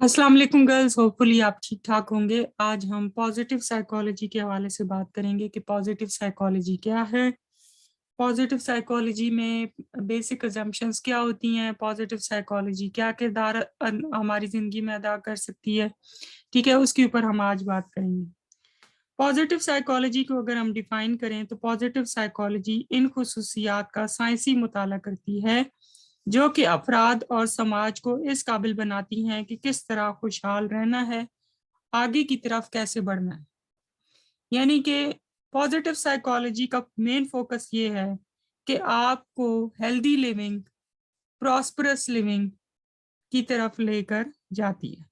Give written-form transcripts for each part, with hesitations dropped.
अस्सलाम वालेकुम girls, hopefully आप ठीक ठाक होंगे। आज हम पॉजिटिव साइकोलॉजी के हवाले से बात करेंगे कि पॉजिटिव साइकोलॉजी क्या है, पॉजिटिव साइकोलॉजी में बेसिक अजम्पशंस क्या होती हैं, पॉजिटिव साइकोलॉजी क्या किरदार हमारी जिंदगी में अदा कर सकती है। ठीक है, उसके ऊपर हम आज बात करेंगे। पॉजिटिव साइकोलॉजी को अगर हम डिफाइन करें तो पॉजिटिव साइकोलॉजी इन खुसूसियात का साइंसी मुताला करती है जो कि अफराद और समाज को इस काबिल बनाती हैं कि किस तरह खुशहाल रहना है, आगे की तरफ कैसे बढ़ना है। यानी कि पॉजिटिव साइकोलॉजी का मेन फोकस ये है कि आपको हेल्दी लिविंग, प्रॉस्परस लिविंग की तरफ लेकर जाती है।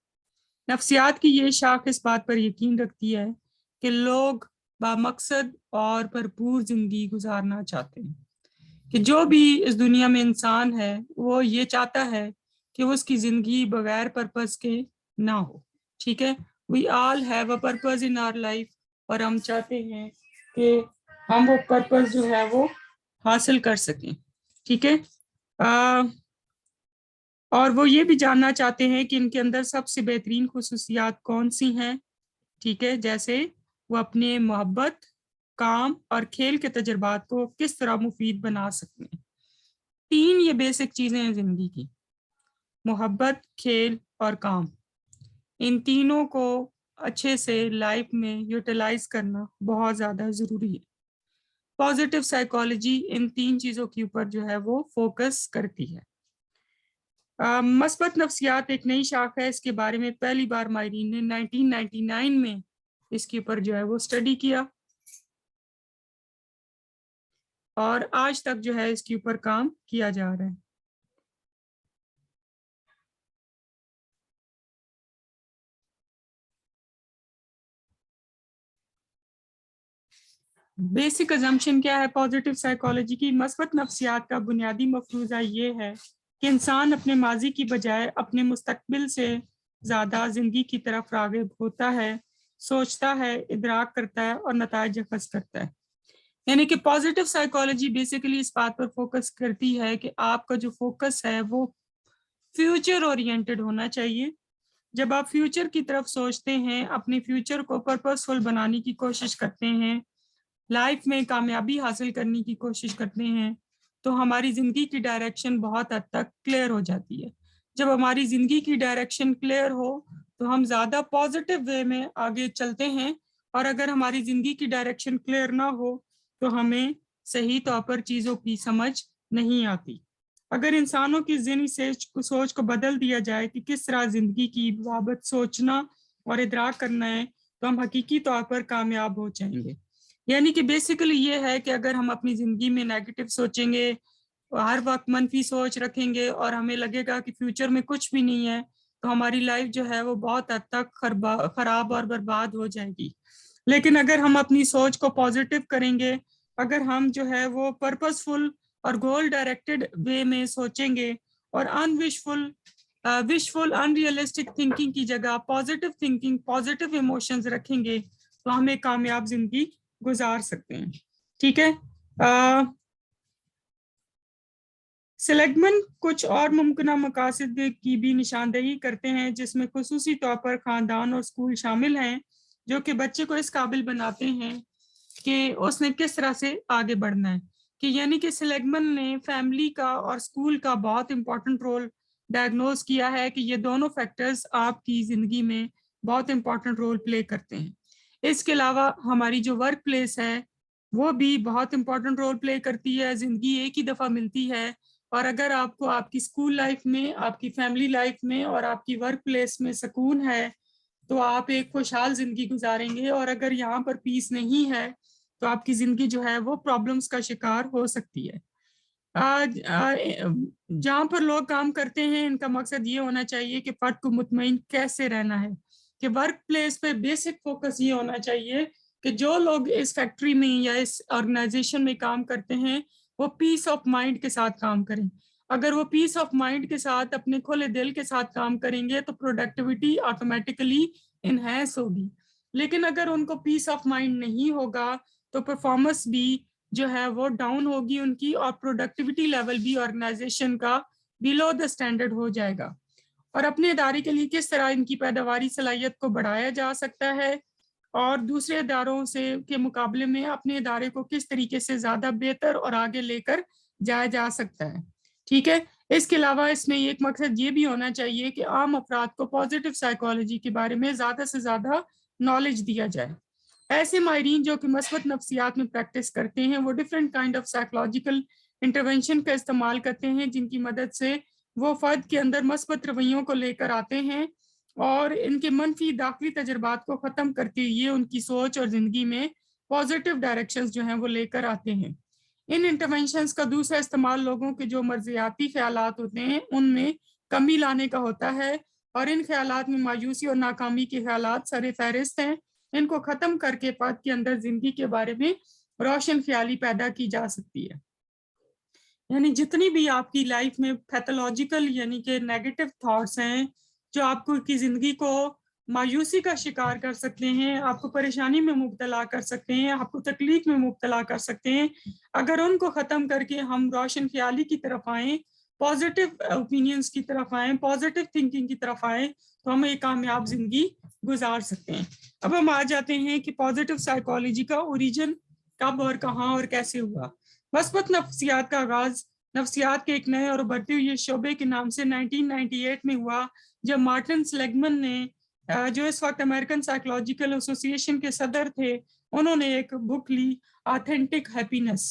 नफ्सियात की ये शाख इस बात पर यकीन रखती है कि लोग बामकसद और भरपूर जिंदगी गुजारना चाहते हैं, कि जो भी इस दुनिया में इंसान है वो ये चाहता है कि उसकी जिंदगी बगैर पर्पस के ना हो। ठीक है, we all have a purpose in our life, और हम चाहते हैं कि हम वो पर्पस जो है वो हासिल कर सकें। ठीक है, और वो ये भी जानना चाहते हैं कि इनके अंदर सबसे बेहतरीन खुसूसियात कौन सी हैं। ठीक है, जैसे वो अपने मोहब्बत, काम और खेल के तजुर्बात को किस तरह मुफीद बना सकते हैं। तीन ये बेसिक चीजें हैं जिंदगी की, मोहब्बत, खेल और काम। इन तीनों को अच्छे से लाइफ में यूटिलाइज करना बहुत ज्यादा जरूरी है। पॉजिटिव साइकोलॉजी इन तीन चीजों के ऊपर जो है वो फोकस करती है। मस्बत नफ्सियात एक नई शाख है, इसके बारे में पहली बार माहिरीन ने 1999 में इसके ऊपर जो है वो स्टडी किया और आज तक जो है इसके ऊपर काम किया जा रहा है। बेसिक अजम्पशन क्या है पॉजिटिव साइकोलॉजी की? मस्बत नफ्सियात का बुनियादी मफरूज़ा ये है कि इंसान अपने माजी की बजाय अपने मुस्तकबिल से ज़्यादा ज़िंदगी की तरफ राग़िब होता है, सोचता है, इदराक करता है और नताइज अखज़ करता है। यानी कि पॉजिटिव साइकोलॉजी बेसिकली इस बात पर फोकस करती है कि आपका जो फोकस है वो फ्यूचर ओरिएंटेड होना चाहिए। जब आप फ्यूचर की तरफ सोचते हैं, अपने फ्यूचर को पर्पसफुल बनाने की कोशिश करते हैं, लाइफ में कामयाबी हासिल करने की कोशिश करते हैं, तो हमारी ज़िंदगी की डायरेक्शन बहुत हद तक क्लियर हो जाती है। जब हमारी ज़िंदगी की डायरेक्शन क्लियर हो तो हम ज़्यादा पॉजिटिव वे में आगे चलते हैं, और अगर हमारी ज़िंदगी की डायरेक्शन क्लियर ना हो तो हमें सही तौर पर चीज़ों की समझ नहीं आती। अगर इंसानों की ज़हनी सोच को बदल दिया जाए कि किस तरह ज़िंदगी की बाबत सोचना और इदराक करना है, तो हम हकीकी तौर पर कामयाब हो जाएंगे। यानी कि बेसिकली ये है कि अगर हम अपनी ज़िंदगी में नेगेटिव सोचेंगे, हर वक्त मनफी सोच रखेंगे और हमें लगेगा कि फ्यूचर में कुछ भी नहीं है, तो हमारी लाइफ जो है वो बहुत हद तक खराब और बर्बाद हो जाएगी। लेकिन अगर हम अपनी सोच को पॉजिटिव करेंगे, अगर हम जो है वो पर्पसफुल और गोल डायरेक्टेड वे में सोचेंगे और विशफुल अनरियलिस्टिक थिंकिंग की जगह पॉजिटिव थिंकिंग, पॉजिटिव इमोशंस रखेंगे, तो हम एक कामयाब जिंदगी गुजार सकते हैं। ठीक है, सेलेगमन कुछ और मुमकिन मकासद की भी निशानदेही करते हैं, जिसमें खुसूसी तौर पर खानदान और स्कूल शामिल हैं, जो कि बच्चे को इस काबिल बनाते हैं कि उसने किस तरह से आगे बढ़ना है। कि यानी कि सेलेगमन ने फैमिली का और स्कूल का बहुत इंपॉर्टेंट रोल डायग्नोज किया है कि ये दोनों फैक्टर्स आपकी ज़िंदगी में बहुत इंपॉर्टेंट रोल प्ले करते हैं। इसके अलावा हमारी जो वर्क प्लेस है वो भी बहुत इंपॉर्टेंट रोल प्ले करती है। ज़िंदगी एक ही दफ़ा मिलती है, और अगर आपको आपकी स्कूल लाइफ में, आपकी फैमिली लाइफ में और आपकी वर्क प्लेस में सुकून है तो आप एक खुशहाल ज़िंदगी गुजारेंगे, और अगर यहाँ पर पीस नहीं है तो आपकी ज़िंदगी जो है वो प्रॉब्लम्स का शिकार हो सकती है। जहाँ पर लोग काम करते हैं इनका मकसद ये होना चाहिए कि फर्द को मुतमईन कैसे रहना है, कि वर्क प्लेस पे बेसिक फोकस ये होना चाहिए कि जो लोग इस फैक्ट्री में या इस ऑर्गेनाइजेशन में काम करते हैं वो पीस ऑफ माइंड के साथ काम करें। अगर वो पीस ऑफ माइंड के साथ, अपने खुले दिल के साथ काम करेंगे तो प्रोडक्टिविटी ऑटोमेटिकली इनहेंस होगी। लेकिन अगर उनको पीस ऑफ माइंड नहीं होगा तो परफॉर्मेंस भी जो है वो डाउन होगी उनकी, और प्रोडक्टिविटी लेवल भी ऑर्गेनाइजेशन का बिलो द स्टैंडर्ड हो जाएगा। और अपने इदारे के लिए किस तरह इनकी पैदावारी सलाहियत को बढ़ाया जा सकता है और दूसरे इदारों से के मुकाबले में अपने इदारे को किस तरीके से ज़्यादा बेहतर और आगे लेकर जाया जा सकता है। ठीक है, इसके अलावा इसमें एक मकसद ये भी होना चाहिए कि आम अफराद को पॉजिटिव साइकोलॉजी के बारे में ज़्यादा से ज़्यादा नॉलेज दिया जाए। ऐसे माहिरीन जो कि मस्बत नफ्सियात में प्रैक्टिस करते हैं वो different kind of psychological intervention का इस्तेमाल करते हैं जिनकी मदद से वो फर्द के अंदर मस्बत रवैयों को लेकर आते हैं और इनके मनफी दाखिली तजर्बात को ख़त्म करते हुए उनकी सोच और ज़िंदगी में पॉजिटिव डायरेक्शंस जो हैं वो लेकर आते हैं। इन इंटरवेंशंस का दूसरा इस्तेमाल लोगों के जो मर्जियाती ख्यालात होते हैं उनमें कमी लाने का होता है और इन ख्यालात में मायूसी और नाकामी के ख्यालात सरे फहरिस्त हैं। इनको ख़त्म करके फर्द के अंदर ज़िंदगी के बारे में रोशन ख्याली पैदा की जा सकती है। यानी जितनी भी आपकी लाइफ में पैथोलॉजिकल यानी कि नेगेटिव थॉट्स हैं जो आपको की ज़िंदगी को मायूसी का शिकार कर सकते हैं, आपको परेशानी में मुब्तला कर सकते हैं, आपको तकलीफ में मुब्तला कर सकते हैं, अगर उनको ख़त्म करके हम रोशन ख्याली की तरफ आएँ, पॉजिटिव ओपिनियंस की तरफ आएँ, पॉजिटिव थिंकिंग की तरफ आएँ, तो हम एक कामयाब ज़िंदगी गुजार सकते हैं। अब हम आ जाते हैं कि पॉजिटिव साइकोलॉजी का ओरिजिन कब और कहाँ और कैसे हुआ। मस्बत नफ्सियात का आगाज नफ्सियात के एक नए और बढ़ते हुए शोबे के नाम से 1998 में हुआ जब मार्टिन सेलिग्मन ने जो इस वक्त अमेरिकन साइकोलॉजिकल एसोसिएशन के सदर थे, उन्होंने एक बुक ली ऑथेंटिक हैप्पीनेस।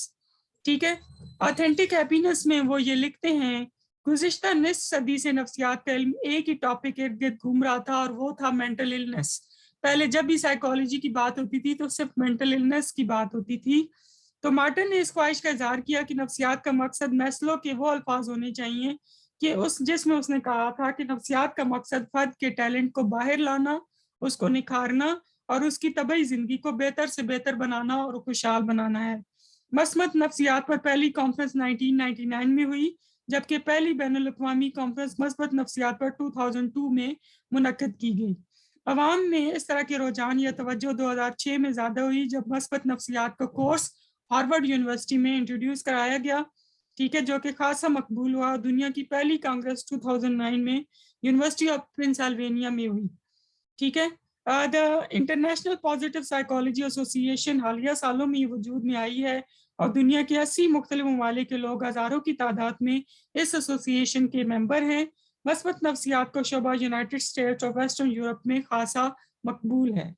ठीक है, ऑथेंटिक हैप्पीनेस में वो ये लिखते हैं, गुज़िश्ता निस्फ सदी से नफ्सियात का इल्म एक ही टॉपिक इर्द गिर्द घूम रहा था और वो था मेंटल इलनेस। पहले जब भी साइकोलॉजी की बात होती थी तो सिर्फ मेंटल इलनेस की बात होती थी। तो मार्टिन ने इस ख्वाहिश का इजहार किया कि नफ्सियात का मकसद मैस्लो के वो अल्फाज होने चाहिए कि जिसमें उसने कहा था कि नफ्सियात का मकसद फर्द के टैलेंट को बाहर लाना, उसको निखारना और उसकी तबई जिंदगी को बेहतर से बेहतर बनाना और खुशहाल बनाना है। मस्बत नफ्सियात पर पहली कॉन्फ्रेंस 1999 में हुई, जबकि पहली बैनुल अक़वामी कॉन्फ्रेंस मस्बत नफ्सियात पर 2002 में मुनक्किद की गई। अवाम में इस तरह के रुझान या तवज्जो 2006 में ज़्यादा हुई जब मस्बत नफ्सियात का कोर्स हार्वर्ड यूनिवर्सिटी में इंट्रोड्यूस कराया गया। ठीक है, जो कि खासा मकबूल हुआ। दुनिया की पहली कांग्रेस 2009 में यूनिवर्सिटी ऑफ पेंसिल्वेनिया में हुई। ठीक है, the international positive psychology association हालिया सालों में वजूद में आई है और दुनिया के 80 मुख्तलिफ ममालिक के लोग हज़ारों की तादाद में इस एसोसिएशन के मेंबर हैं। मस्बत नफ्सियात का शोबा यूनाइटेड स्टेट्स और वेस्टर्न यूरोप में खासा मकबूल है।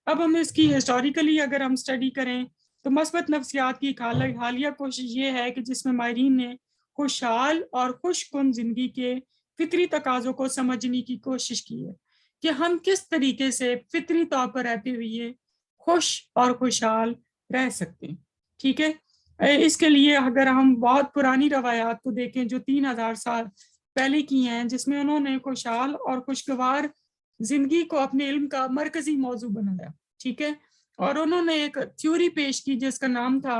अब हम इसकी हिस्टोरिकली अगर हम स्टडी करें तो मस्बत नफ्सियात की हालिया कोशिश ये है कि जिसमें माहिरीन ने खुशहाल और खुशकुन जिंदगी के फितरी तकाज़ों को समझने की कोशिश की है कि हम किस तरीके से फितरी तौर पर रहते हुए खुश और खुशहाल रह सकते हैं। ठीक है, इसके लिए अगर हम बहुत पुरानी रवायात को देखें जो 3000 साल पहले की हैं, जिसमें उन्होंने खुशहाल और खुशगवार जिंदगी को अपने इल्म का मरकजी मौजू बनाया। ठीक है, और उन्होंने एक थ्योरी पेश की जिसका नाम था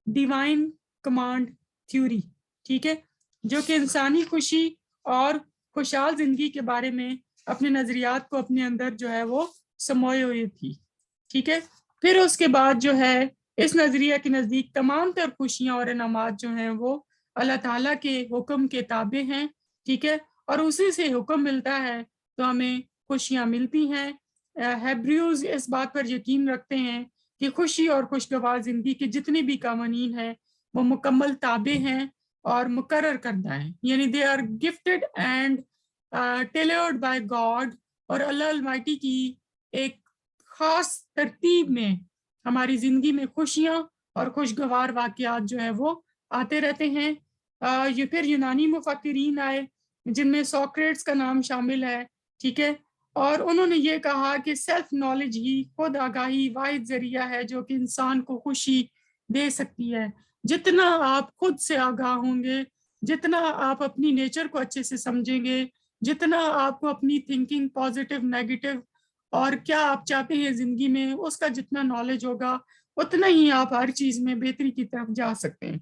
डिवाइन कमांड थ्योरी। ठीक है, जो कि इंसानी खुशी और खुशहाल जिंदगी के बारे में अपने नजरियात को अपने अंदर जो है वो समोए हुए थी। ठीक है, फिर उसके बाद जो है इस नजरिया के नज़दीक तमाम तर खुशियाँ और इनामात जो हैं वो अल्लाह ताला के हुक्म के ताबे हैं। ठीक है, और उसी से हुक्म मिलता है तो हमें खुशियाँ मिलती हैं। हेब्रियूज इस बात पर यकीन रखते हैं कि खुशी और खुशगवार जिंदगी के जितने भी कानून हैं वो मुकम्मल ताबे हैं और मुकर्रर करदा है, यानी they are gifted and tailored by God. और अल्लाह अलमाइटी की एक खास तरतीब में हमारी जिंदगी में खुशियाँ और खुशगवार वाक़यात जो है वो आते रहते हैं। ये फिर यूनानी मुफक्किरीन आए जिनमें सोक्रेट्स का नाम शामिल है। ठीक है, और उन्होंने ये कहा कि सेल्फ नॉलेज ही खुद आगाही वाहिद जरिया है जो कि इंसान को खुशी दे सकती है। जितना आप खुद से आगाह होंगे, जितना आप अपनी नेचर को अच्छे से समझेंगे, जितना आपको अपनी थिंकिंग पॉजिटिव नेगेटिव और क्या आप चाहते हैं ज़िंदगी में उसका जितना नॉलेज होगा, उतना ही आप हर चीज़ में बेहतरी की तरफ जा सकते हैं।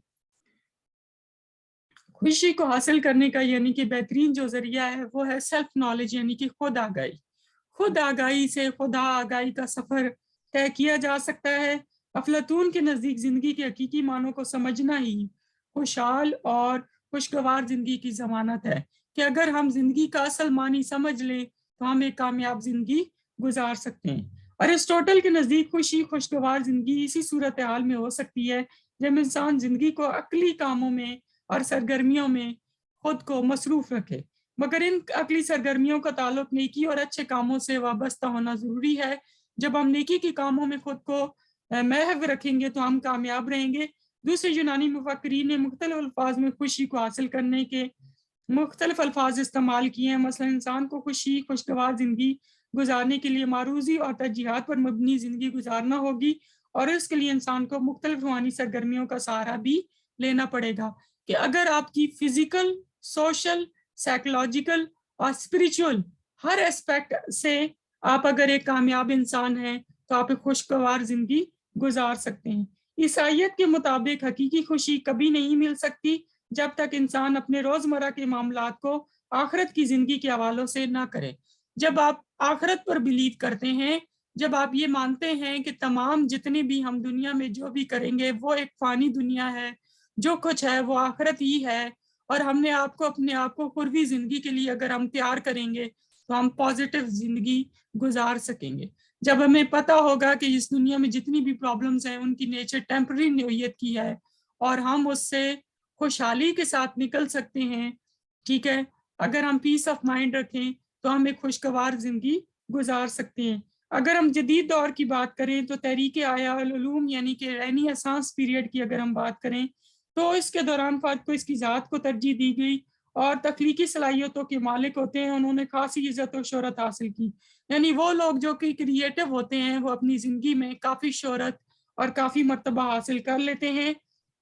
खुशी को हासिल करने का यानी कि बेहतरीन जो जरिया है वो है सेल्फ नॉलेज, यानी कि खुद आगाही। खुद आगाही से खुदा आगाही का सफर तय किया जा सकता है। अफलातून के नज़दीक जिंदगी के हकीकी मानों को समझना ही खुशहाल और खुशगवार जिंदगी की जमानत है कि अगर हम जिंदगी का असल मानी समझ लें तो हम एक कामयाब जिंदगी गुजार सकते हैं। अरिस्टोटल के नज़दीक खुशी खुशगवार जिंदगी इसी सूरत हाल में हो सकती है जब इंसान जिंदगी को अक्ली कामों में और सरगर्मियों में खुद को मसरूफ रखे, मगर इन अक्ली सरगर्मियों का ताल्लुक नेकी और अच्छे कामों से वाबस्ता होना ज़रूरी है। जब हम नेकी के कामों में खुद को महव रखेंगे तो हम कामयाब रहेंगे। दूसरे यूनानी मुफक्किरीन ने मुख्तलिफ अल्फाज में खुशी को हासिल करने के मुख्तलिफ अल्फाज इस्तेमाल किए हैं। मसलन इंसान को खुशी खुशगवार ज़िंदगी गुजारने के लिए मारूजी और तरजीहात पर मबनी ज़िंदगी गुजारना होगी, और इसके लिए इंसान को मुख्तलिफ रूहानी सरगर्मियों का सहारा भी लेना पड़ेगा कि अगर आपकी फिजिकल, सोशल, साइकोलॉजिकल और स्पिरिचुअल हर एस्पेक्ट से आप अगर एक कामयाब इंसान हैं तो आप एक खुशगवार जिंदगी गुजार सकते हैं। ईसाइयत के मुताबिक हकीकी खुशी कभी नहीं मिल सकती जब तक इंसान अपने रोजमर्रा के मामलात को आखिरत की जिंदगी के हवालों से ना करे। जब आप आखिरत पर बिलीव करते हैं, जब आप ये मानते हैं कि तमाम जितने भी हम दुनिया में जो भी करेंगे वो एक फानी दुनिया है, जो कुछ है वो आखिरत ही है, और हमने आपको अपने आप को पूर्वी जिंदगी के लिए अगर हम तैयार करेंगे तो हम पॉजिटिव जिंदगी गुजार सकेंगे। जब हमें पता होगा कि इस दुनिया में जितनी भी प्रॉब्लम्स हैं उनकी नेचर टेम्पररी नोयत की है और हम उससे खुशहाली के साथ निकल सकते हैं, ठीक है, अगर हम पीस ऑफ माइंड रखें तो हम एक खुशगवार जिंदगी गुजार सकते हैं। अगर हम जदीद दौर की बात करें तो तहरीक आया उलूम यानी कि रेनेसांस पीरियड की अगर हम बात करें तो इसके दौरान फर्द को इसकी ज़ात को तरजीह दी गई और तख्लीकी सलाहियतों के मालिक होते हैं उन्होंने खासी इज्जत और शोहरत हासिल की। यानी वो लोग जो कि क्रिएटिव होते हैं वो अपनी ज़िंदगी में काफ़ी शोहरत और काफ़ी मर्तबा हासिल कर लेते हैं।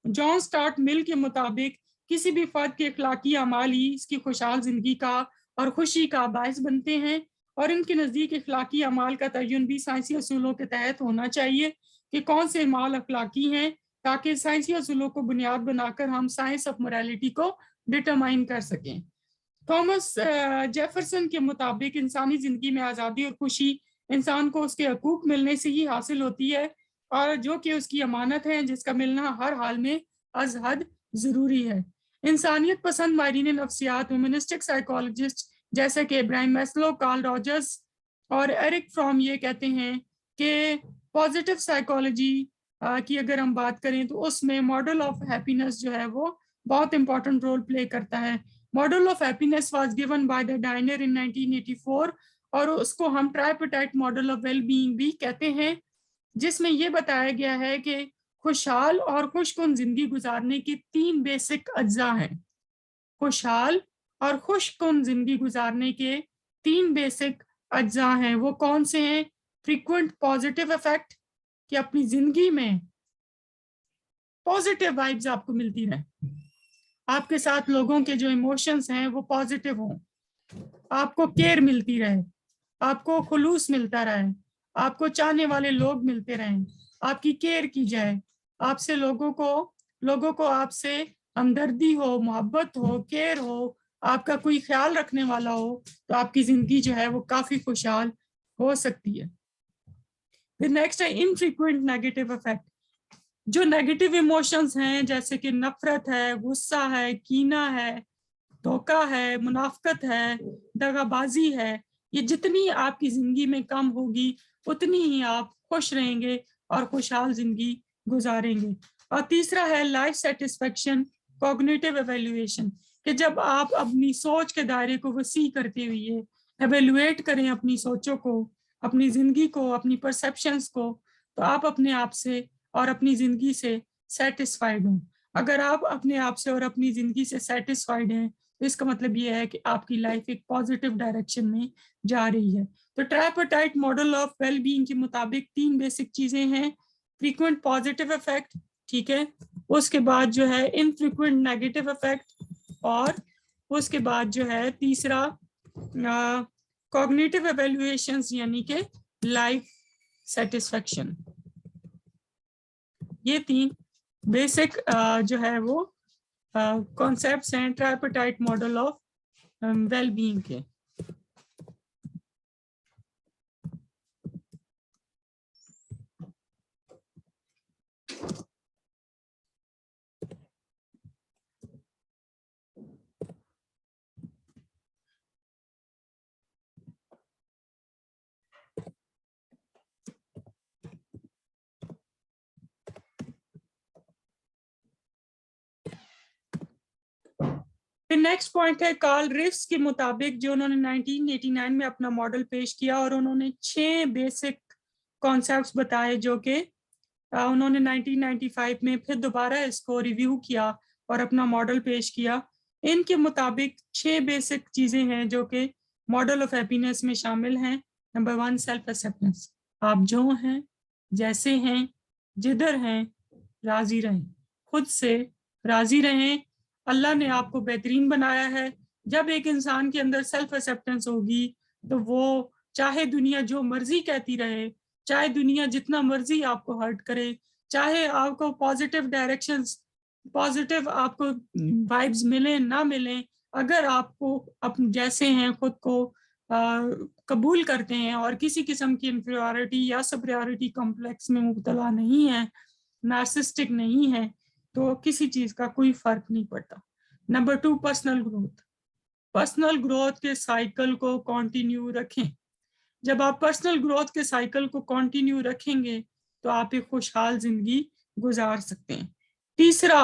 जॉन स्टार्ट मिल के मुताबिक किसी भी फर्द के अखलाकी अमाल ही इसकी खुशहाल जिंदगी का और खुशी का बायस बनते हैं, और इनके नज़दीक अखलाकी अमाल का तयन भी साइंसी असूलों के तहत होना चाहिए कि कौन से अमाल अखलाकी हैं, ताकि साइंसी असूलों को बुनियाद बनाकर हम साइंस ऑफ मोरालिटी को डिटरमाइन कर सकें। थॉमस जेफरसन के मुताबिक इंसानी जिंदगी में आज़ादी और खुशी इंसान को उसके हकूक मिलने से ही हासिल होती है, और जो कि उसकी अमानत है जिसका मिलना हर हाल में अज हद ज़रूरी है। इंसानियत पसंद माहिरीन नफ्सियात, ह्यूमनिस्टिक साइकोलॉजिस्ट जैसे कि इब्राहिम मैस्लो, कार्ल रॉजर्स और एरिक फ्रॉम ये कहते हैं कि पॉजिटिव साइकोलॉजी की अगर हम बात करें तो उसमें मॉडल ऑफ हैप्पीनेस जो है वो बहुत इंपॉर्टेंट रोल प्ले करता है। Model of happiness was given by the Diener in 1984 और उसको हम tripartite model of well being भी कहते हैं, जिसमें यह बताया गया है कि खुशहाल और खुशकुन जिंदगी गुजारने की 3 बेसिक अज्जा हैं। खुशहाल और खुशकुन जिंदगी गुजारने के 3 बेसिक अज्जा हैं। वो कौन से हैं? फ्रीक्वेंट पॉजिटिव इफेक्ट, कि अपनी जिंदगी में पॉजिटिव वाइब्स आपको मिलती रहे, आपके साथ लोगों के जो इमोशंस हैं वो पॉजिटिव हों, आपको केयर मिलती रहे, आपको खुलूस मिलता रहे, आपको चाहने वाले लोग मिलते रहें, आपकी केयर की जाए, आपसे लोगों को आपसे हमदर्दी हो, मोहब्बत हो, केयर हो, आपका कोई ख्याल रखने वाला हो, तो आपकी जिंदगी जो है वो काफी खुशहाल हो सकती है। फिर नेक्स्ट है इनफ्रीक्वेंट नेगेटिव इफेक्ट। जो नेगेटिव इमोशंस हैं जैसे कि नफरत है, गुस्सा है, कीना है, धोखा है, मुनाफकत है, दगाबाजी है, ये जितनी आपकी जिंदगी में कम होगी उतनी ही आप खुश रहेंगे और खुशहाल जिंदगी गुजारेंगे। और तीसरा है लाइफ सेटिस्फेक्शन कॉग्निटिव एवेल्युएशन, कि जब आप अपनी सोच के दायरे को वसी करते हुए एवेल्युएट करें अपनी सोचों को, अपनी जिंदगी को, अपनी परसेप्शंस को, तो आप अपने आप से और अपनी जिंदगी से सेटिस्फाइड हों। अगर आप अपने आप से और अपनी जिंदगी से सेटिस्फाइड हैं तो इसका मतलब ये है कि आपकी लाइफ एक पॉजिटिव डायरेक्शन में जा रही है। तो ट्राइपेटाइट मॉडल ऑफ वेल बीइंग के मुताबिक 3 बेसिक चीजें हैं। फ्रीक्वेंट पॉजिटिव इफेक्ट, ठीक है, उसके बाद जो है इनफ्रीक्वेंट नेगेटिव इफेक्ट, और उसके बाद जो है तीसरा कॉग्निटिव एवेल्युएशंस यानी कि लाइफ सेटिस्फेक्शन। ये 3 बेसिक जो है वो कॉन्सेप्ट्स हैं ट्राइपेटाइट मॉडल ऑफ वेल बीइंग के। फिर नेक्स्ट पॉइंट है कार्ल रिफ्स के मुताबिक, जो उन्होंने 1989 में अपना मॉडल पेश किया, और उन्होंने 6 बेसिक कॉन्सेप्ट्स बताए, जो कि उन्होंने 1995 में फिर दोबारा इसको रिव्यू किया और अपना मॉडल पेश किया। इनके मुताबिक 6 बेसिक चीजें हैं जो कि मॉडल ऑफ हैप्पीनेस में शामिल हैं। Number 1, self acceptance. आप जो हैं, जैसे हैं, जिधर हैं, राजी रहें, खुद से राजी रहें। अल्लाह ने आपको बेहतरीन बनाया है। जब एक इंसान के अंदर सेल्फ एक्सेप्टेंस होगी तो वो चाहे दुनिया जो मर्जी कहती रहे, चाहे दुनिया जितना मर्जी आपको हर्ट करे, चाहे आपको पॉजिटिव डायरेक्शंस, पॉजिटिव आपको वाइब्स मिले ना मिले, अगर आपको अपने जैसे हैं खुद को कबूल करते हैं और किसी किस्म की इंफीरियरिटी या सुपीरियरिटी कॉम्प्लेक्स में मुब्तला नहीं है, नार्सिस्टिक नहीं है, तो किसी चीज का कोई फर्क नहीं पड़ता। Number 2, personal growth. Personal growth के साइकिल को कंटिन्यू रखें। जब आप पर्सनल ग्रोथ के साइकिल को कंटिन्यू रखेंगे तो आप एक खुशहाल जिंदगी गुजार सकते हैं। तीसरा,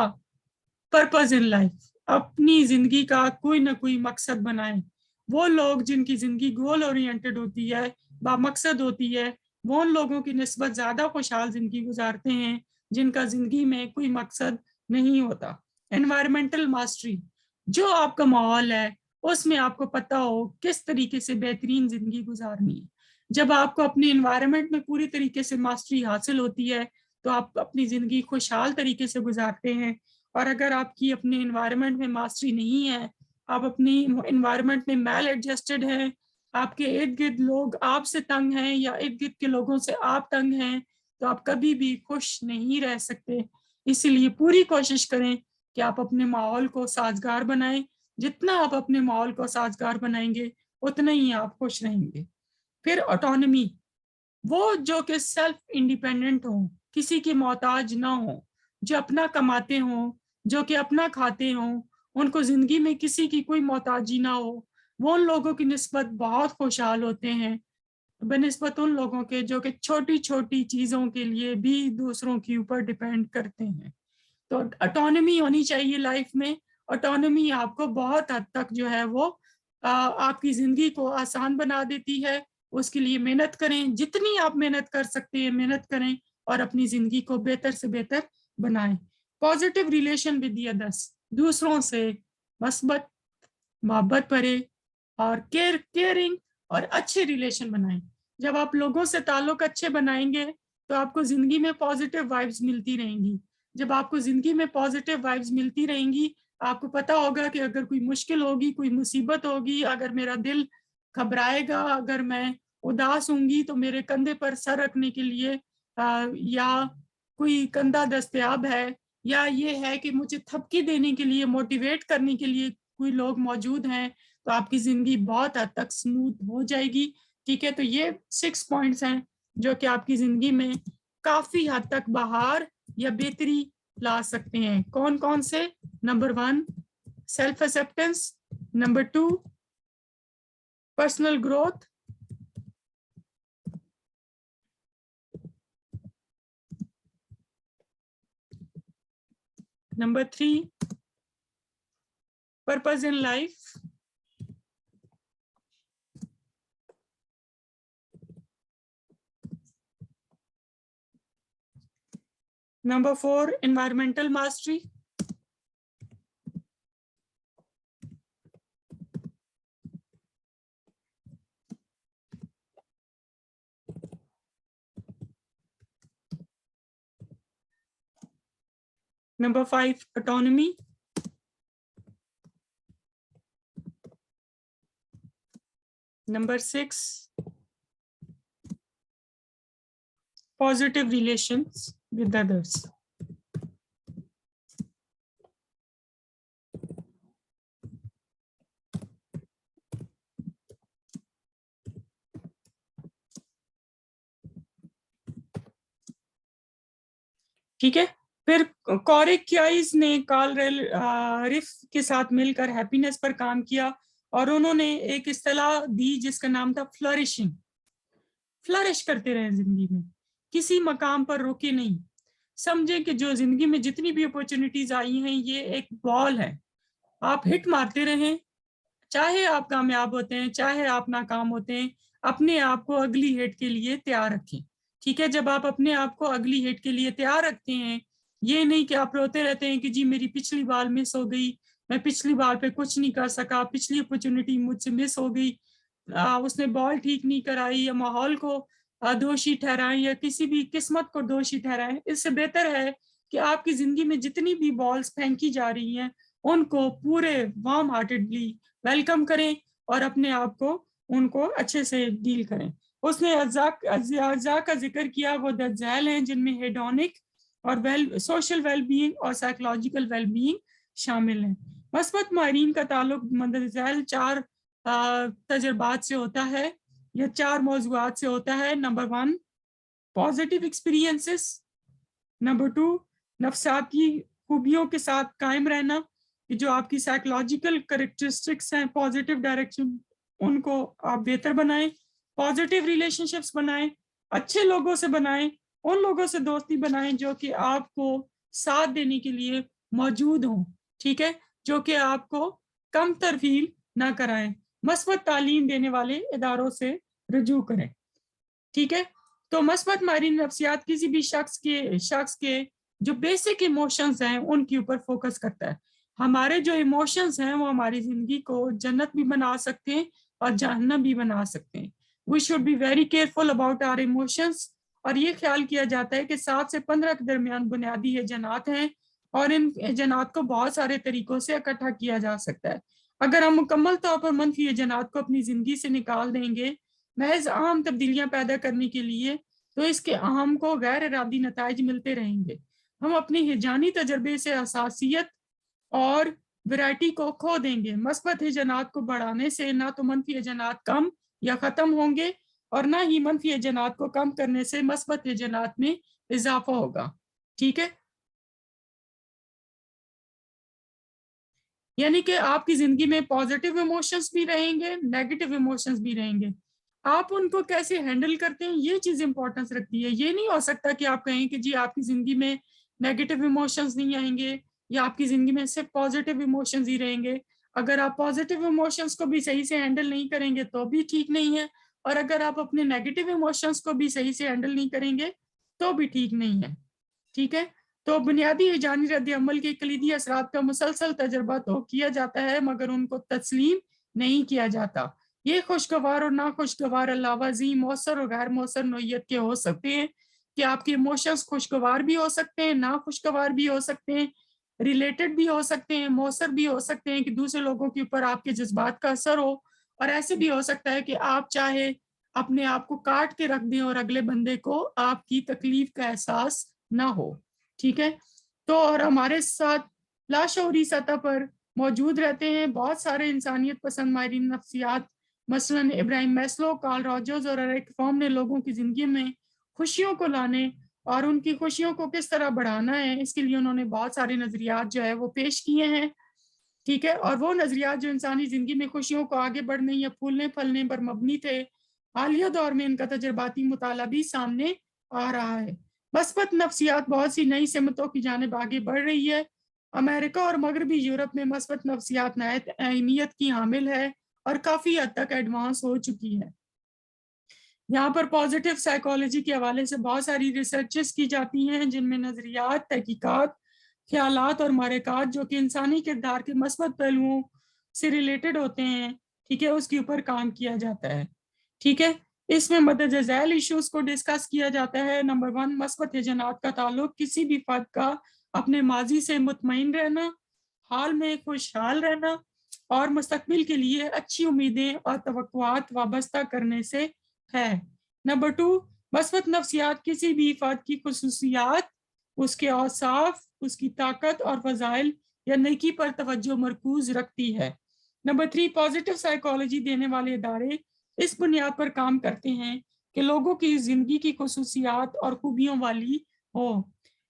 पर्पस इन लाइफ। अपनी जिंदगी का कोई ना कोई मकसद बनाएं। वो लोग जिनकी जिंदगी गोल ओरिएंटेड होती है, बामकसद होती है, वो उन लोगों की निस्बत ज्यादा खुशहाल जिंदगी गुजारते हैं जिनका जिंदगी में कोई मकसद नहीं होता। Environmental mastery. जो आपका माहौल है उसमें आपको पता हो किस तरीके से बेहतरीन जिंदगी गुजारनी है। जब आपको अपने एनवायरनमेंट में पूरी तरीके से मास्टरी हासिल होती है तो आप अपनी जिंदगी खुशहाल तरीके से गुजारते हैं। और अगर आपकी अपने एनवायरनमेंट में मास्टरी नहीं है, आप अपनी एनवायरनमेंट में मैल एडजस्टेड हैं, आपके इर्द गिर्द लोग आपसे तंग हैं या इर्द गिर्द के लोगों से आप तंग हैं, तो आप कभी भी खुश नहीं रह सकते। इसीलिए पूरी कोशिश करें कि आप अपने माहौल को साजगार बनाएं। जितना आप अपने माहौल को साजगार बनाएंगे उतना ही आप खुश रहेंगे। फिर ऑटोनॉमी। वो जो कि सेल्फ इंडिपेंडेंट हो, किसी की मोहताज ना हो, जो अपना कमाते हो, जो कि अपना खाते हो, उनको जिंदगी में किसी की कोई मोहताजी ना हो, वो उन लोगों की निस्बत बहुत खुशहाल होते हैं बनिस्बत उन लोगों के जो कि छोटी छोटी चीजों के लिए भी दूसरों के ऊपर डिपेंड करते हैं। तो ऑटोनॉमी होनी चाहिए लाइफ में। ऑटोनॉमी आपको बहुत हद तक जो है वो आपकी जिंदगी को आसान बना देती है। उसके लिए मेहनत करें, जितनी आप मेहनत कर सकते हैं मेहनत करें और अपनी जिंदगी को बेहतर से बेहतर बनाएं। Positive relation with others. दूसरों से मस्बत, मोहब्बत भरे और केयरिंग और अच्छे रिलेशन बनाएं। जब आप लोगों से ताल्लुक अच्छे बनाएंगे तो आपको जिंदगी में पॉजिटिव वाइब्स मिलती रहेंगी। जब आपको जिंदगी में पॉजिटिव वाइब्स मिलती रहेंगी, आपको पता होगा कि अगर कोई मुश्किल होगी, कोई मुसीबत होगी, अगर मेरा दिल घबराएगा, अगर मैं उदास होंगी, तो मेरे कंधे पर सर रखने के लिए या कोई कंधा दस्तयाब है, या ये है कि मुझे थपकी देने के लिए, मोटिवेट करने के लिए कोई लोग मौजूद हैं, तो आपकी जिंदगी बहुत हद तक स्मूथ हो जाएगी। ठीक है, तो ये 6 पॉइंट्स हैं जो कि आपकी जिंदगी में काफी हद तक बहार या बेहतरी ला सकते हैं। कौन कौन से? Number 1, self acceptance. Number 2, personal growth. Number 3, purpose in life. Number 4, environmental mastery. Number 5, autonomy. Number 6, positive relations with others. ठीक है, फिर कॉरिक क्याइस ने कार्ल रिफ के साथ मिलकर हैप्पीनेस पर काम किया और उन्होंने एक इस्तेलाह दी जिसका नाम था फ्लरिशिंग। फ्लरिश करते रहे जिंदगी में, किसी मकाम पर रुके नहीं। समझे कि जो जिंदगी में जितनी भी अपॉर्चुनिटीज आई हैं ये एक बॉल है, آپ ہٹ مارتے رہیں، چاہے آپ کامیاب ہوتے ہیں چاہے آپ ناکام ہوتے ہیں، اپنے آپ کو اگلی ہٹ کے لیے تیار رکھیں. ٹھیک ہے، جب آپ اپنے آپ کو اگلی ہٹ کے لیے تیار رکھتے ہیں، یہ نہیں کہ آپ روتے رہتے ہیں کہ جی میری پچھلی بار مس ہو گئی، میں پچھلی بار پہ کچھ نہیں کر سکا، پچھلی اپرچونٹی مجھ سے مس ہو گئی، اس نے بال ٹھیک نہیں کرائی، یا ماحول کو دوشی ٹھہرائیں یا کسی بھی قسمت کو دوشی ٹھہرائیں. اس سے بہتر ہے کہ آپ کی زندگی میں جتنی بھی بالز پھینکی جا رہی ہیں ان کو پورے وارم ہارٹیڈلی ویلکم کریں اور اپنے آپ کو ان کو اچھے سے ڈیل کریں. اس نے اجزاء کا ذکر کیا، وہ ذیل ہیں جن میں ہیڈونک اور سوشل ویل بینگ اور سائیکولوجیکل ویل بینگ شامل ہیں. مثبت ماہرین کا تعلق ذیل 4 تجربات سے ہوتا ہے یا 4 موضوعات سے ہوتا ہے. نمبر 1 پازیٹیو ایکسپیرینسز، نمبر 2 نفسیاتی خوبیوں کے ساتھ قائم رہنا، جو آپ کی سائیکولوجیکل کریکٹرسٹکس ہیں پازیٹیو ڈائریکشن، ان کو آپ بہتر بنائیں. پازیٹیو ریلیشن شپس بنائیں، اچھے لوگوں سے بنائیں، ان لوگوں سے دوستی بنائیں جو کہ آپ کو ساتھ دینے کے لیے موجود ہوں. ٹھیک ہے، جو کہ آپ کو کم تر فیل نہ کرائیں. مثبت تعلیم دینے والے اداروں سے رجوع کریں. ٹھیک ہے، تو مثبت ماہرین نفسیات کسی بھی شخص کے جو بیسک ایموشنز ہیں ان کے اوپر فوکس کرتا ہے. ہمارے جو ایموشنز ہیں وہ ہماری زندگی کو جنت بھی بنا سکتے ہیں اور جہنم بھی بنا سکتے ہیں. We should be very careful about our emotions. اور یہ خیال کیا جاتا ہے کہ 7 سے 15 کے درمیان بنیادی ایجنات ہیں اور ان ایجنات کو بہت سارے طریقوں سے اکٹھا کیا جا سکتا ہے. اگر ہم مکمل طور پر منفی ایجنات کو اپنی زندگی سے نکال دیں گے محض عام تبدیلیاں پیدا کرنے کے لیے، تو اس کے ہم کو غیر ارادی نتائج ملتے رہیں گے. ہم اپنی ہجانی تجربے سے حساسیت اور ویرائٹی کو کھو دیں گے. مثبت ہجانات کو بڑھانے سے نہ تو منفی ہجانات کم یا ختم ہوں گے اور نہ ہی منفی ہجانات کو کم کرنے سے مثبت ہجانات میں اضافہ ہوگا. ٹھیک ہے، یعنی کہ آپ کی زندگی میں پازیٹیو ایموشنز بھی رہیں گے، نیگیٹو ایموشنز بھی رہیں گے. آپ ان کو کیسے ہینڈل کرتے ہیں یہ چیز امپورٹنس رکھتی ہے. یہ نہیں ہو سکتا کہ آپ کہیں کہ جی آپ کی زندگی میں نیگیٹو ایموشنز نہیں آئیں گے یا آپ کی زندگی میں صرف پازیٹیو ایموشنز ہی رہیں گے. اگر آپ پازیٹیو ایموشنز کو بھی صحیح سے ہینڈل نہیں کریں گے تو بھی ٹھیک نہیں ہے، اور اگر آپ اپنے نیگیٹو ایموشنز کو بھی صحیح سے ہینڈل نہیں کریں گے تو بھی ٹھیک نہیں ہے. ٹھیک ہے، تو بنیادی ہجانی رد عمل کے کلیدی اثرات کا مسلسل تجربہ تو کیا جاتا ہے مگر ان کو تسلیم نہیں کیا جاتا. یہ خوشگوار اور ناخوشگوار علاوہ ازیں مؤثر اور غیر مؤثر نوعیت کے ہو سکتے ہیں کہ آپ کے ایموشنز خوشگوار بھی ہو سکتے ہیں، ناخوشگوار بھی ہو سکتے ہیں، ریلیٹڈ بھی ہو سکتے ہیں، مؤثر بھی ہو سکتے ہیں کہ دوسرے لوگوں کے اوپر آپ کے جذبات کا اثر ہو، اور ایسے بھی ہو سکتا ہے کہ آپ چاہے اپنے آپ کو کاٹ کے رکھ دیں اور اگلے بندے کو آپ کی تکلیف کا احساس نہ ہو. ٹھیک ہے، تو اور ہمارے ساتھ لاشعوری سطح پر موجود رہتے ہیں بہت سارے انسانیت پسند ماہرین نفسیات، مثلاً ابراہیم میسلو، کارل راجرز اور ایرک فروم نے لوگوں کی زندگی میں خوشیوں کو لانے اور ان کی خوشیوں کو کس طرح بڑھانا ہے اس کے لیے انہوں نے بہت سارے نظریات جو ہے وہ پیش کیے ہیں. ٹھیک ہے، اور وہ نظریات جو انسانی زندگی میں خوشیوں کو آگے بڑھنے یا پھولنے پھلنے پر مبنی تھے، حالیہ دور میں ان کا تجرباتی مطالعہ بھی سامنے آ رہا ہے. مثبت نفسیات بہت سی نئی سمتوں کی جانب آگے بڑھ رہی ہے. امریکہ اور مغربی یورپ میں مثبت نفسیات نہایت اہمیت کی حامل ہے اور کافی حد تک ایڈوانس ہو چکی ہے. یہاں پر پازیٹیو سائیکالوجی کے حوالے سے بہت ساری ریسرچز کی جاتی ہیں جن میں نظریات، تحقیقات، خیالات اور محرکات جو کہ انسانی کردار کے مثبت پہلوؤں سے ریلیٹڈ ہوتے ہیں، ٹھیک ہے، اس کے اوپر کام کیا جاتا ہے. ٹھیک ہے، اس میں مدد ذیل ایشوز کو ڈسکس کیا جاتا ہے. نمبر 1 مثبت ہجانات کا تعلق کسی بھی فرد کا اپنے ماضی سے مطمئن رہنا، حال میں خوشحال رہنا اور مستقبل کے لیے اچھی امیدیں اور توقعات وابستہ کرنے سے ہے. نمبر 2 مثبت نفسیات کسی بھی فرد کی خصوصیات، اس کے اوصاف، اس کی طاقت اور فضائل یا نیکی پر توجہ مرکوز رکھتی ہے. نمبر 3 پازیٹیو سائیکالوجی دینے والے ادارے اس بنیاد پر کام کرتے ہیں کہ لوگوں کی زندگی کی خصوصیات اور خوبیوں والی ہو.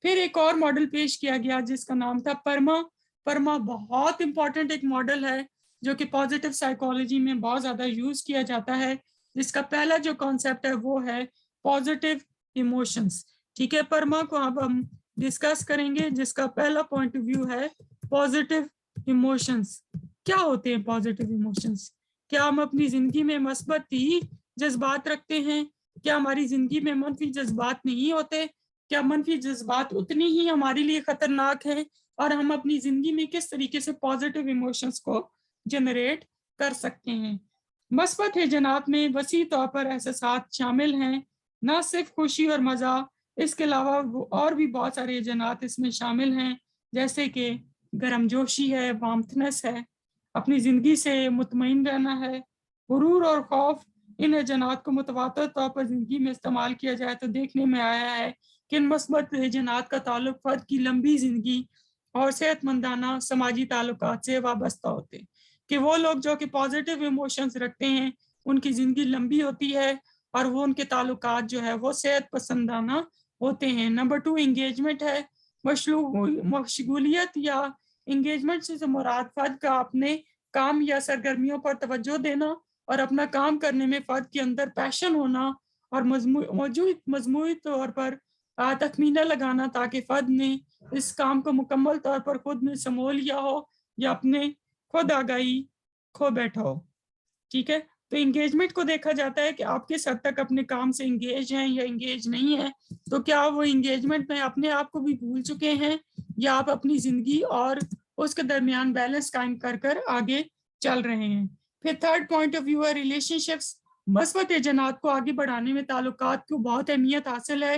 پھر ایک اور ماڈل پیش کیا گیا جس کا نام تھا پرما بہت امپورٹنٹ ایک ماڈل ہے جو کہ پازیٹیو سائیکالوجی میں بہت زیادہ یوز کیا جاتا ہے، جس کا پہلا جو کانسیپٹ ہے وہ ہے پازیٹیو ایموشنز. ٹھیک ہے، پرما کو اب ہم ڈسکس کریں گے جس کا پہلا پوائنٹ آف ویو ہے پازیٹیو ایموشنس کیا ہوتے ہیں؟ پازیٹیو ایموشنس، کیا ہم اپنی زندگی میں مثبت ہی جذبات رکھتے ہیں؟ کیا ہماری زندگی میں منفی جذبات نہیں ہوتے؟ کیا منفی جذبات اتنی ہی ہمارے لیے خطرناک ہیں؟ اور ہم اپنی زندگی میں کس طریقے سے پازیٹیو ایموشنس کو جنریٹ کر سکتے ہیں؟ مثبت ہیجانات میں وسیع طور پر احساسات شامل ہیں، نہ صرف خوشی اور مزہ، اس کے علاوہ اور بھی بہت سارے ہیجانات اس میں شامل ہیں، جیسے کہ گرم جوشی ہے، وارمتھنس ہے، اپنی زندگی سے مطمئن رہنا ہے، غرور اور خوف۔ ان ہیجانات کو متواتر طور پر زندگی میں استعمال کیا جائے تو دیکھنے میں آیا ہے کہ ان مثبت ہیجانات کا تعلق فرد کی لمبی زندگی اور صحت مندانہ سماجی تعلقات سے وابستہ ہوتے ہیں، کہ وہ لوگ جو کہ پازیٹیو ایموشنز رکھتے ہیں ان کی زندگی لمبی ہوتی ہے اور وہ ان کے تعلقات جو ہے وہ صحت پسندانہ ہوتے ہیں۔ نمبر 2 انگیجمنٹ ہے۔ مشغولیت یا انگیجمنٹ سے مراد فرد کا اپنے کام یا سرگرمیوں پر توجہ دینا اور اپنا کام کرنے میں فرد کے اندر پیشن ہونا اور مجموعی طور پر تخمینہ لگانا تاکہ فرد نے اس کام کو مکمل طور پر خود میں سمو لیا ہو یا اپنے خود آگاہی کھو بیٹھا ہو۔ ٹھیک ہے، تو انگیجمنٹ کو دیکھا جاتا ہے کہ آپ کس حد تک اپنے کام سے انگیج ہیں یا انگیج نہیں ہیں، تو کیا وہ انگیجمنٹ میں اپنے آپ کو بھی بھول چکے ہیں یا آپ اپنی زندگی اور اس کے درمیان بیلنس قائم کر کر آگے چل رہے ہیں۔ پھر تھرڈ پوائنٹ آف ویو ہے ریلیشن شپس۔ مثبت ہیجانات کو آگے بڑھانے میں تعلقات کو بہت اہمیت حاصل ہے۔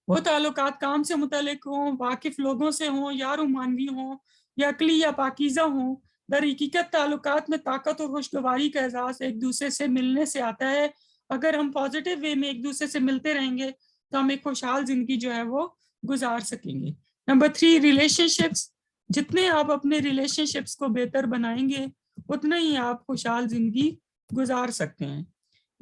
وہ تعلقات کام سے متعلق ہوں، واقف لوگوں سے ہوں یا رومانوی ہوں یا عقلی یا پاکیزہ ہوں، در حقیقت تعلقات میں طاقت اور خوشگواری کا احساس ایک دوسرے سے ملنے سے آتا ہے۔ اگر ہم پازیٹیو وے میں ایک دوسرے سے ملتے رہیں گے تو ہم ایک خوشحال زندگی جو ہے وہ گزار سکیں گے۔ Number 3 relation ships. جتنے آپ اپنے ریلیشن شپس کو بہتر بنائیں گے اتنا ہی آپ خوشحال زندگی گزار سکتے ہیں۔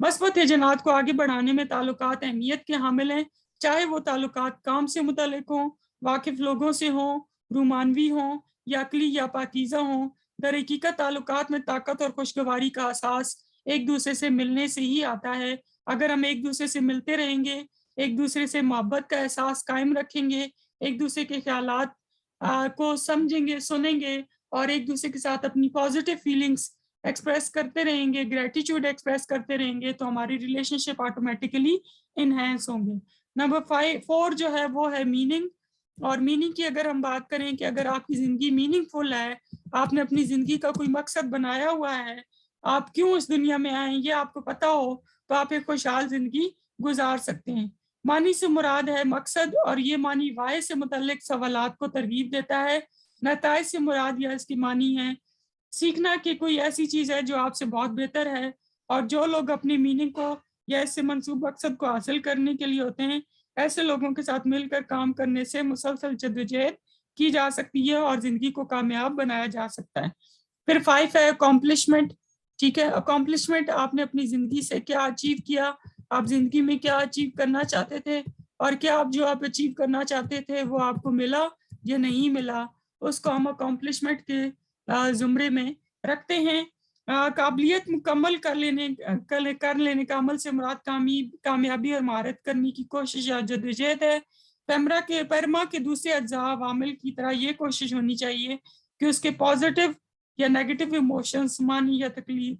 مثبت ہیجانات کو آگے بڑھانے میں تعلقات اہمیت کے حامل ہیں، چاہے وہ تعلقات کام سے متعلق ہوں، واقف لوگوں سے ہوں، رومانوی ہوں یا عقلی یا پاکیزہ ہوں۔ در حقیقت تعلقات میں طاقت اور خوشگواری کا احساس ایک دوسرے سے ملنے سے ہی آتا ہے۔ اگر ہم ایک دوسرے سے ملتے رہیں گے، ایک دوسرے سے محبت کا احساس قائم رکھیں گے، ایک دوسرے کے خیالات کو سمجھیں گے، سنیں گے اور ایک دوسرے کے ساتھ اپنی پازیٹیو فیلنگس ایکسپریس کرتے رہیں گے، گریٹیچیوڈ ایکسپریس کرتے رہیں گے، تو ہماری ریلیشن شپ آٹومیٹیکلی انہینس ہوں گے۔ نمبر 4 جو ہے وہ ہے میننگ۔ اور میننگ کی اگر ہم بات کریں کہ اگر آپ کی زندگی میننگ فل ہے، آپ نے اپنی زندگی کا کوئی مقصد بنایا ہوا ہے، آپ کیوں اس دنیا میں آئے یہ آپ کو پتا ہو، تو آپ ایک خوشحال زندگی گزار سکتے ہیں۔ معنی سے مراد ہے مقصد، اور یہ معنی وائے سے متعلق سوالات کو ترغیب دیتا ہے۔ نتائج سے مراد یا اس کی معنی ہے سیکھنا کہ کوئی ایسی چیز ہے جو آپ سے بہت بہتر ہے، اور جو لوگ اپنی میننگ کو یا اس سے منسوب مقصد کو حاصل کرنے کے لیے ہوتے ہیں، ایسے لوگوں کے ساتھ مل کر کام کرنے سے مسلسل جدوجہد کی جا سکتی ہے اور زندگی کو کامیاب بنایا جا سکتا ہے۔ پھر 5 ہے اکمپلشمنٹ۔ ٹھیک ہے، اکمپلشمنٹ آپ نے اپنی زندگی سے کیا اچیو کیا، آپ زندگی میں کیا اچیو کرنا چاہتے تھے، اور کیا آپ جو آپ اچیو کرنا چاہتے تھے وہ آپ کو ملا یا نہیں ملا، اس کو ہم اکمپلشمنٹ کے زمرے میں رکھتے ہیں۔ قابلیت مکمل کر لینے کا عمل سے مراد کامیابی اور مہارت کرنے کی کوشش یا جدوجہد ہے۔ پیرما کے دوسرے اجزاء عوامل کی طرح یہ کوشش ہونی چاہیے کہ اس کے پازیٹیو یا نیگیٹو ایموشنز معنی یا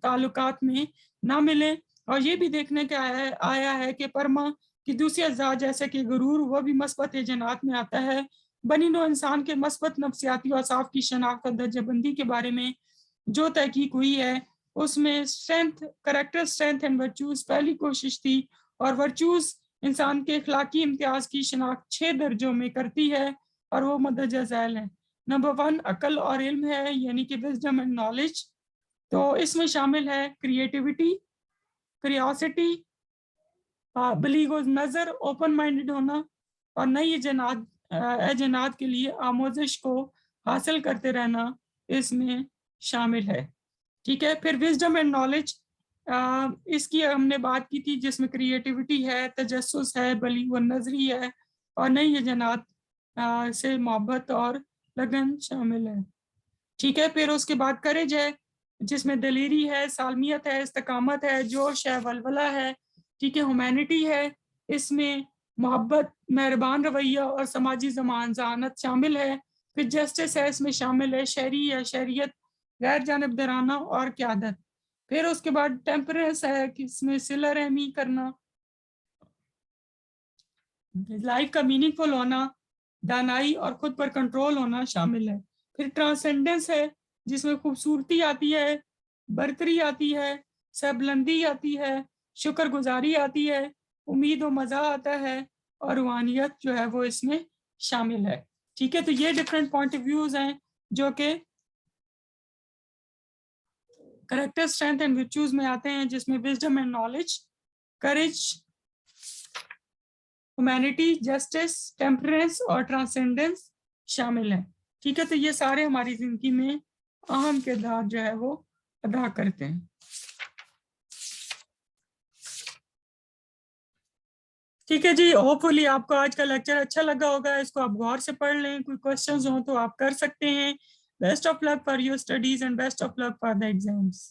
تعلقات میں نہ ملیں، اور یہ بھی دیکھنے کا آیا ہے کہ پرما کی دوسری اجزاء جیسے کہ غرور وہ بھی مثبت ہیجانات میں آتا ہے۔ بنی نوع انسان کے مثبت نفسیاتی اوصاف کی شناخت اور درجہ بندی کے بارے میں جو تحقیق ہوئی ہے اس میں کریکٹر اسٹرینتھ اینڈ ورچوز پہلی کوشش تھی، اور ورچوز انسان کے اخلاقی امتیاز کی شناخت 6 درجوں میں کرتی ہے اور وہ مندرجہ ذیل ہے۔ نمبر 1 عقل اور علم ہے، یعنی کہ وزڈم اینڈ نالج، تو اس میں شامل ہے کریٹیوٹی، کریوسٹی، بلیغ نظر، اوپن مائنڈڈ ہونا، اور نئی ایجنات کے لیے آموزش کو حاصل کرتے رہنا اس میں شامل ہے۔ ٹھیک ہے، پھر وزڈم اینڈ نالج اس کی ہم نے بات کی تھی، جس میں کریٹیوٹی ہے، تجسس ہے، بلیغ نظری ہے، اور نئی ایجنات سے محبت اور لگن شامل ہے۔ ٹھیک ہے، پھر اس کے بعد کریج ہے، جس میں دلیری ہے، سالمیت ہے، استقامت ہے، جوش ہے، ولولہ ہے۔ ٹھیک ہے، ہیومینٹی ہے، اس میں محبت، مہربان رویہ اور سماجی ذہانت شامل ہے۔ پھر جسٹس ہے، اس میں شامل ہے شہری یا شہریت، غیر جانبدارانہ اور قیادت. پھر اس کے بعد ٹیمپرنس ہے کہ اس میں صلہ رحمی کرنا، لائف کا میننگ فل ہونا، دانائی اور خود پر کنٹرول ہونا شامل ہے. پھر ٹرانسینڈنس ہے جس میں خوبصورتی آتی ہے، برتری آتی ہے، سربلندی آتی ہے، شکر گزاری آتی ہے، امید و مزہ آتا ہے، اور روحانیت جو ہے وہ اس میں شامل ہے. ٹھیک ہے، تو یہ ڈفرینٹ پوائنٹ آف ویوز ہیں جو کہ کریکٹر اسٹرینتھ اینڈ ورچوز میں آتے ہیں، جس میں wisdom and knowledge, courage, humanity, justice, temperance اور ٹرانسینڈنس شامل ہیں. ٹھیک ہے، تو یہ سارے ہماری زندگی میں اہم کردار جو ہے وہ ادا کرتے ہیں. ٹھیک ہے جی، ہوپ فلی آپ کو آج کا لیکچر اچھا لگا ہوگا. اس کو آپ غور سے پڑھ لیں، کوئی کوشچنز ہوں تو آپ کر سکتے ہیں. Best of luck for your studies and best of luck for the exams.